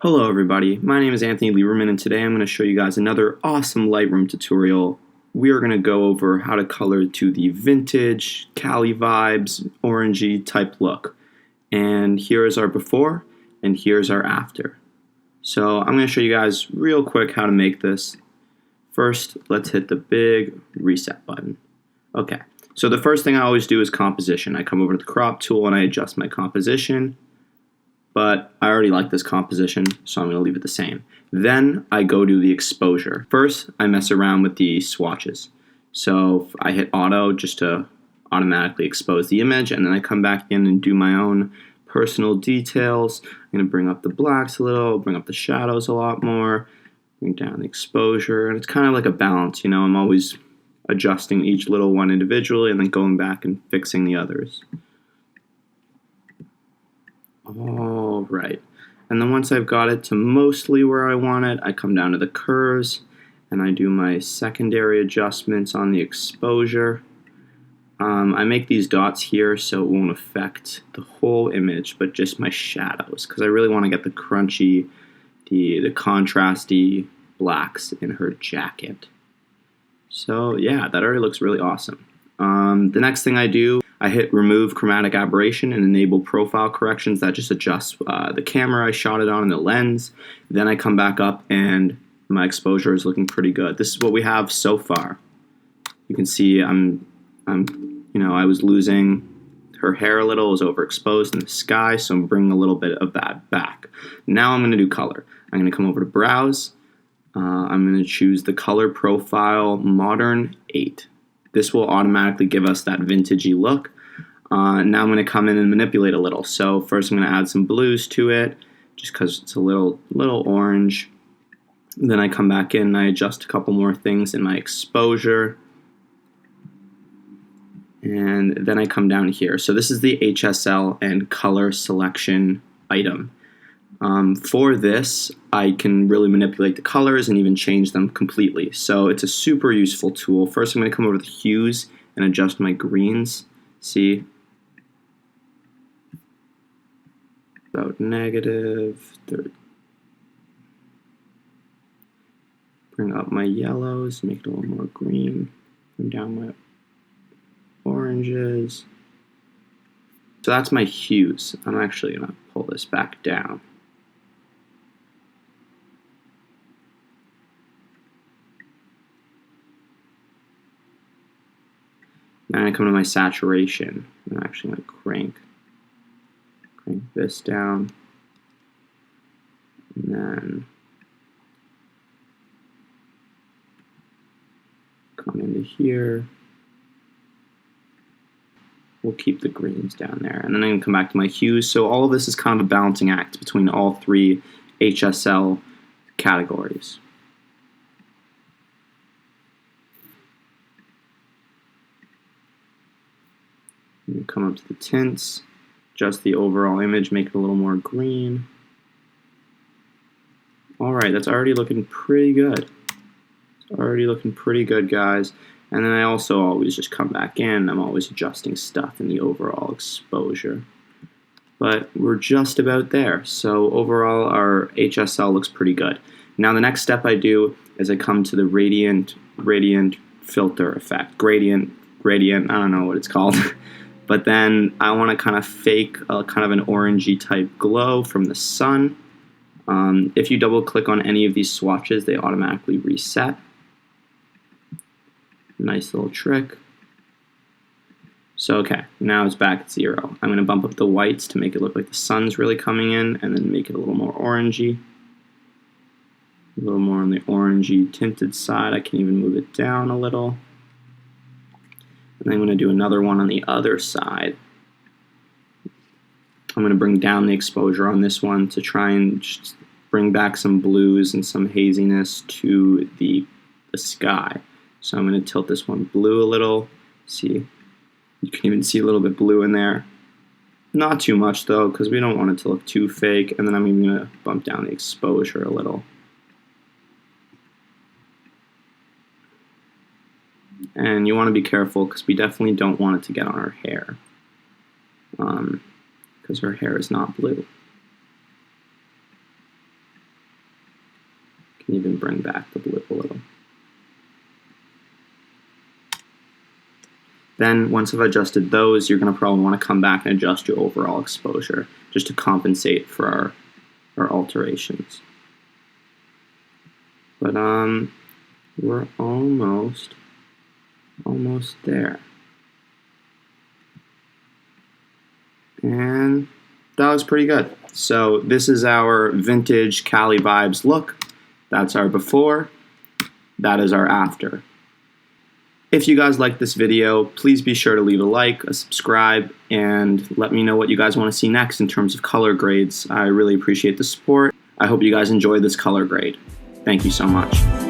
Hello everybody, my name is Anthony Lieberman and today I'm going to show you guys another awesome Lightroom tutorial. We are going to go over how to color to the vintage, Cali vibes, orangey type look. And here is our before and here's our after. So I'm going to show you guys real quick how to make this. First, let's hit the big reset button. Okay, so the first thing I always do is composition. I come over to the crop tool and I adjust my composition. But I already like this composition, so I'm going to leave it the same. Then I go to the exposure. First, I mess around with the swatches. So I hit auto just to automatically expose the image, and then I come back in and do my own personal details. I'm going to bring up the blacks a little, bring up the shadows a lot more, bring down the exposure, and it's kind of like a balance, you know. I'm always adjusting each little one individually and then going back and fixing the others. All right, and then once I've got it to mostly where I want it, I come down to the curves and I do my secondary adjustments on the exposure. I make these dots here so it won't affect the whole image, but just my shadows, because I really want to get the crunchy, the contrasty blacks in her jacket. So yeah, that already looks really awesome. The next thing I do, I hit remove chromatic aberration and enable profile corrections. That just adjusts the camera I shot it on and the lens. Then I come back up and my exposure is looking pretty good. This is what we have so far. You can see I was losing her hair a little, it was overexposed in the sky, so I'm bringing a little bit of that back. Now I'm going to do color. I'm going to come over to browse. I'm going to choose the color profile modern 8. This will automatically give us that vintagey look. Now I'm going to come in and manipulate a little. So first I'm going to add some blues to it, just because it's a little orange. Then I come back in and I adjust a couple more things in my exposure. And then I come down here. So this is the HSL and color selection item. For this, I can really manipulate the colors and even change them completely. So it's a super useful tool. First, I'm going to come over to the hues and adjust my greens. See? About -30. Bring up my yellows, make it a little more green. Bring down my oranges. So that's my hues. I'm actually going to pull this back down. Now I come to my saturation. I'm actually going to crank this down. And then come into here. We'll keep the greens down there. And then I can come back to my hues. So all of this is kind of a balancing act between all three HSL categories. And come up to the tints, adjust the overall image, make it a little more green. Alright, that's already looking pretty good. It's already looking pretty good, guys. And then I also always just come back in. I'm always adjusting stuff in the overall exposure. But we're just about there. So overall, our HSL looks pretty good. Now the next step I do is I come to the radiant filter effect. Gradient, I don't know what it's called. But then I want to kind of fake kind of an orangey type glow from the sun. If you double click on any of these swatches, they automatically reset. Nice little trick. So okay, now it's back at 0. I'm going to bump up the whites to make it look like the sun's really coming in, and then make it a little more orangey. A little more on the orangey tinted side. I can even move it down a little. And I'm going to do another one on the other side. I'm going to bring down the exposure on this one to try and just bring back some blues and some haziness to the sky. So I'm going to tilt this one blue a little. See, you can even see a little bit blue in there. Not too much though, because we don't want it to look too fake. And then I'm even going to bump down the exposure a little. And you want to be careful because we definitely don't want it to get on her hair. Because her hair is not blue. Can even bring back the blue a little. Then once I've adjusted those, you're going to probably want to come back and adjust your overall exposure just to compensate for our alterations. But we're almost there. And that was pretty good. So this is our vintage Cali vibes look. That's our before. That is our after. If you guys like this video, please be sure to leave a like, a subscribe, and let me know what you guys want to see next in terms of color grades. I really appreciate the support. I hope you guys enjoy this color grade. Thank you so much.